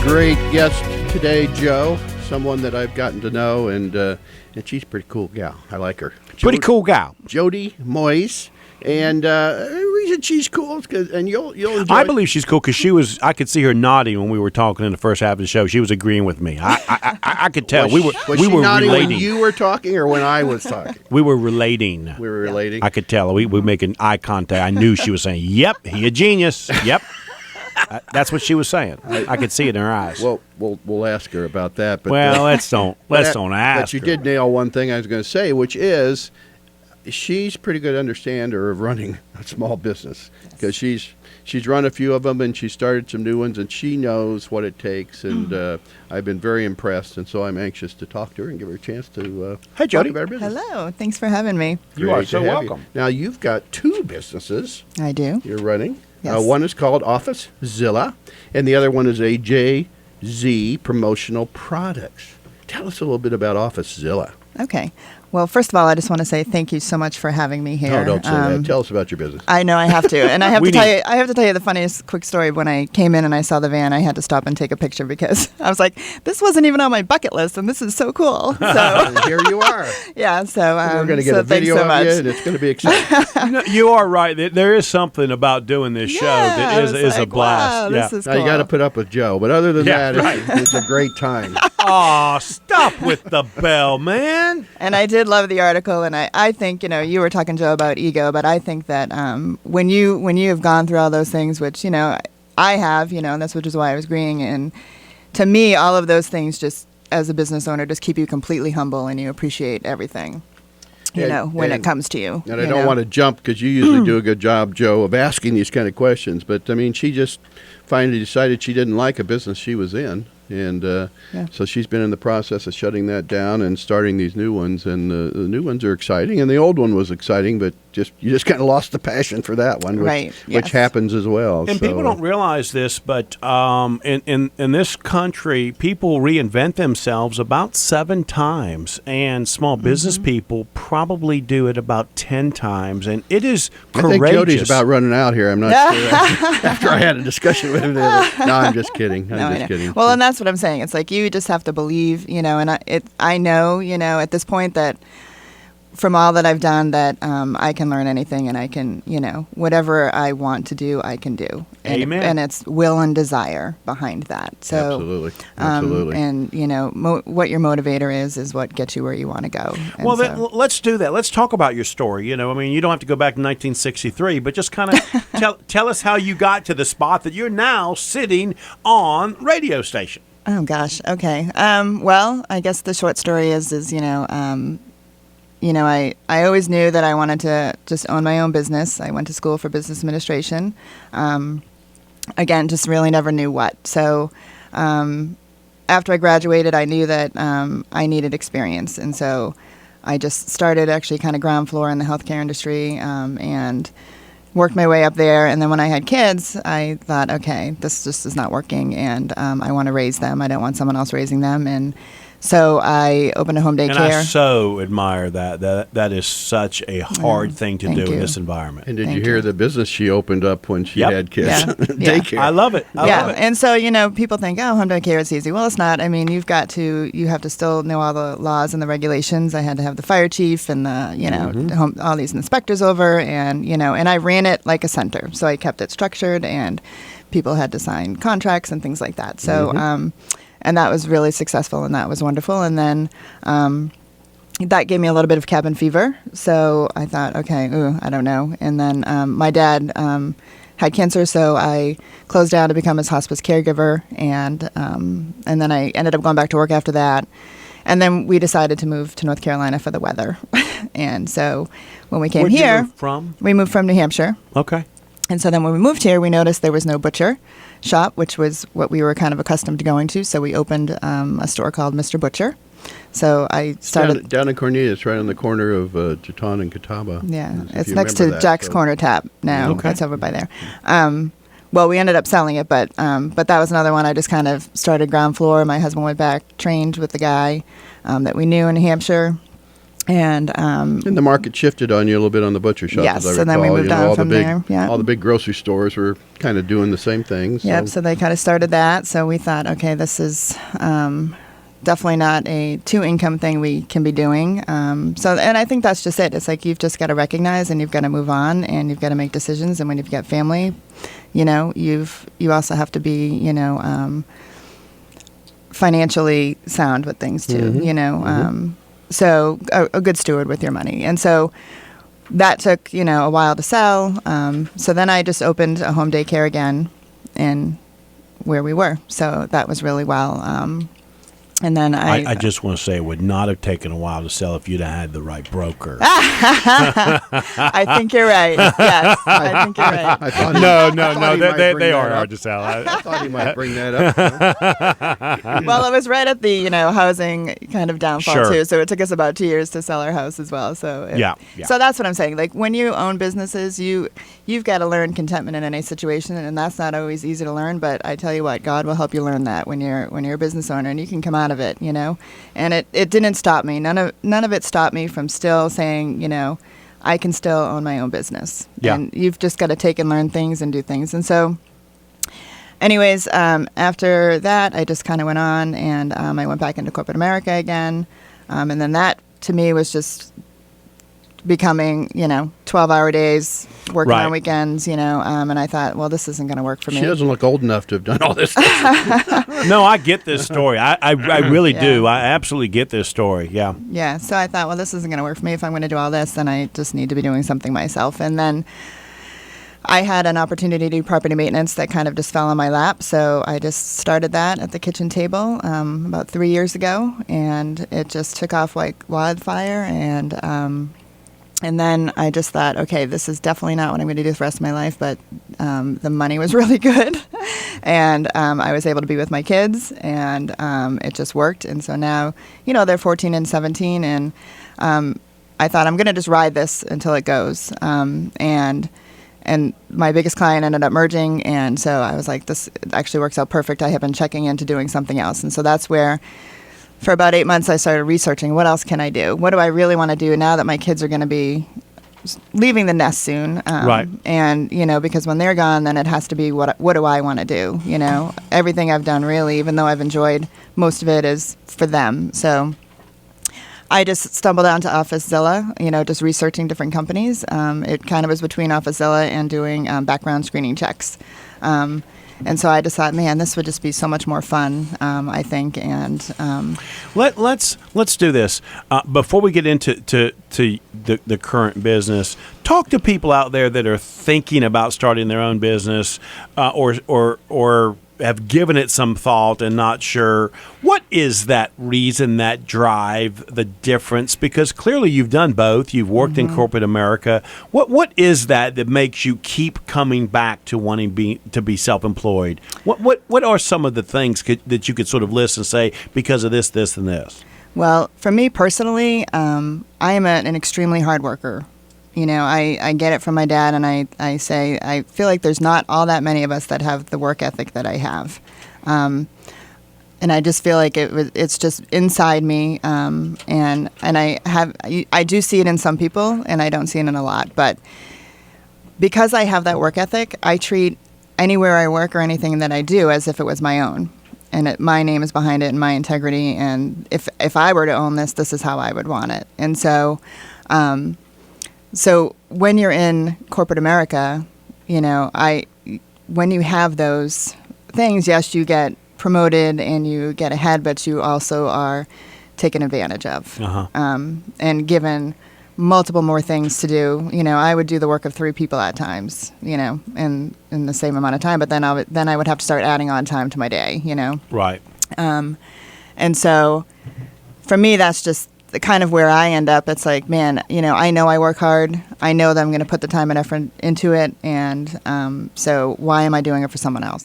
great guest today, Joe. Someone that I've gotten to know, and she's a pretty cool gal. I like her. Pretty cool gal. Jodie Moyes. And the reason she's cool is because, and you'll enjoy. I believe she's cool because I could see her nodding when we were talking in the first half of the show. She was agreeing with me. I could tell. Was we she were nodding relating. when you were talking or when I was talking? We were relating. We were relating. I could tell. We were making eye contact. I knew she was saying, "Yep, he a genius." Yep. That's what she was saying. I could see it in her eyes. Well, we'll ask her about that. But let's don't ask. But you did nail one thing I was going to say, which is she's pretty good understander of running a small business because she's run a few of them and she started some new ones and she knows what it takes. And I've been very impressed, and so I'm anxious to talk to her and give her a chance to Hey, talk Jodie. about her business. Hello. Thanks for having me. You are Great so to have welcome. you. Now you've got two businesses I do. you're running. Yes. One is called OfficeZilla, and the other one is a JZ Promotional Products. Tell us a little bit about OfficeZilla. Okay. Well, first of all, I just want to say thank you so much for having me here. No, don't say that. Tell us about your business. I know I have to, and I have We to tell need- you. I have to tell you the funniest quick story. When I came in and I saw the van, I had to stop and take a picture because I was like, "This wasn't even on my bucket list, and this is so cool." So And here you are. yeah. So We're going to get so a video thanks so of you, much. and it's going to be exciting. You are right. There is something about doing this show that I was is a like, blast. Wow, this is Now cool. you got to put up with Joe, but other than Yeah, that, right. it's a great time. Oh, stop with the bell, man. And I did love the article, and I think, you were talking, Joe, about ego, but I think that when you have gone through all those things, which, I have, and that's which is why I was agreeing, and to me, all of those things just, as a business owner, just keep you completely humble and you appreciate everything, when it comes to you. And I don't want to jump because you usually do a good job, Joe, of asking these kind of questions. But, I mean, she just finally decided she didn't like a business she was in. And so she's been in the process of shutting that down and starting these new ones. And the new ones are exciting. And the old one was exciting, but you just kind of lost the passion for that one, which happens as well. And people don't realize this, but in this country, people reinvent themselves about 7 times. And small business people probably do it about 10 times. And it is courageous. I think Jodie's about running out here. I'm not sure. After I had a discussion with her. No, I'm just kidding. I'm just kidding. Well, and that's what I'm saying. It's like you just have to believe, and I know, at this point that from all that I've done that I can learn anything and I can, whatever I want to do, I can do. And Amen. And it's will and desire behind that. So Absolutely. And, what your motivator is what gets you where you want to go. And Well, then, let's do that. Let's talk about your story. You don't have to go back to 1963, but just kind of tell us how you got to the spot that you're now sitting on radio station. Oh, gosh. Okay. Well, I guess the short story is I always knew that I wanted to just own my own business. I went to school for business administration. Again, just really never knew what. So after I graduated, I knew that I needed experience. And so I just started actually kind of ground floor in the healthcare industry and worked my way up there. And then when I had kids, I thought, okay, this just is not working. And I want to raise them. I don't want someone else raising them. And so I opened a home daycare. And I so admire that. That is such a hard thing to do in this environment. And did you hear the business she opened up when she had kids? Yeah. Daycare. I love it. I love it. And so, people think, oh, home daycare is easy. Well, it's not. I mean, you have to still know all the laws and the regulations. I had to have the fire chief and all these inspectors over and I ran it like a center. So I kept it structured and people had to sign contracts and things like that. So, and that was really successful, and that was wonderful. And then that gave me a little bit of cabin fever. So I thought, okay, I don't know. And then my dad had cancer, so I closed down to become his hospice caregiver. And then I ended up going back to work after that. And then we decided to move to North Carolina for the weather. And so when we came Where'd here, you move from? We moved from New Hampshire. Okay. And so then when we moved here, we noticed there was no butcher shop, which was what we were kind of accustomed to going to. So we opened a store called Mr. Butcher. So I started down in Cornelius, right on the corner of Jatan and Catawba. Yeah, If it's you next remember to that, Jack's so. Corner Tap now. Okay. That's over by there. Well, we ended up selling it, but that was another one. I just kind of started ground floor. My husband went back, trained with the guy that we knew in New Hampshire. And the market shifted on you a little bit on the butcher shop, yes, as I recall. and then we moved on all from the big, there. Yeah. all the big grocery stores were kind of doing the same thing. So. Yep. So they kind of started that. So we thought, okay, this is definitely not a two-income thing we can be doing. And I think that's just it. It's like you've just got to recognize and you've got to move on and you've got to make decisions. And when you've got family, you also have to be, financially sound with things too. So a good steward with your money. And so that took, a while to sell. So then I just opened a home daycare again in where we were. So that was really well. And then I just want to say it would not have taken a while to sell if you'd have had the right broker. I think you're right. Yes, I think you're right. I thought No, he might bring they that are up. hard to sell. I thought he might bring that up. Well, it was right at the housing kind of downfall Sure. too. So it took us about 2 years to sell our house as well. So Yeah. So that's what I'm saying. Like when you own businesses, you've got to learn contentment in any situation, and that's not always easy to learn. But I tell you what, God will help you learn that when you're a business owner, and you can come out of it. And it didn't stop me. None of it stopped me from still saying, I can still own my own business. Yeah. And you've just got to take and learn things and do things. And so, anyways, after that, I just kind of went on and I went back into corporate America again. And then that to me was just becoming, 12-hour days, working Right. on weekends, and I thought, well, this isn't going to work for me. She doesn't look old enough to have done all this stuff. No, I get this story. I really Yeah. do. I absolutely get this story. Yeah. Yeah, so I thought, well, this isn't going to work for me. If I'm going to do all this, then I just need to be doing something myself. And then I had an opportunity to do property maintenance that kind of just fell on my lap. So I just started that at the kitchen table about 3 years ago, and it just took off like wildfire. And then I just thought, okay, this is definitely not what I'm going to do for the rest of my life, but the money was really good. And I was able to be with my kids, and it just worked. And so now, they're 14 and 17, and I thought I'm going to just ride this until it goes. And my biggest client ended up merging, and so I was like, this actually works out perfect. I have been checking into doing something else. And so that's where, for about 8 months, I started researching what else can I do? What do I really want to do now that my kids are going to be leaving the nest soon? Right. And, because when they're gone, then it has to be what do I want to do? Everything I've done really, even though I've enjoyed most of it, is for them. So I just stumbled onto OfficeZilla, just researching different companies. It kind of was between OfficeZilla and doing background screening checks. And so I just thought, man, this would just be so much more fun, I think. And let's do this before we get into the current business. Talk to people out there that are thinking about starting their own business, or have given it some thought and not sure. What is that reason, that drive, the difference? Because clearly you've done both. You've worked in corporate America. What is that makes you keep coming back to wanting to be self-employed? What are some of the things that you could sort of list and say because of this, and this? Well, for me personally, I am an extremely hard worker. I get it from my dad, and I say I feel like there's not all that many of us that have the work ethic that I have. And I just feel like it's just inside me, and I do see it in some people, and I don't see it in a lot. But because I have that work ethic, I treat anywhere I work or anything that I do as if it was my own, and my name is behind it and my integrity. And if I were to own this, this is how I would want it. And so. So when you're in corporate America, when you have those things, yes, you get promoted and you get ahead, but you also are taken advantage of and given multiple more things to do. I would do the work of 3 people at times, in the same amount of time, but then I would have to start adding on time to my day, Right. And so for me, that's just the kind of where I end up. It's like, man, I know I work hard. I know that I'm going to put the time and effort into it. And so why am I doing it for someone else?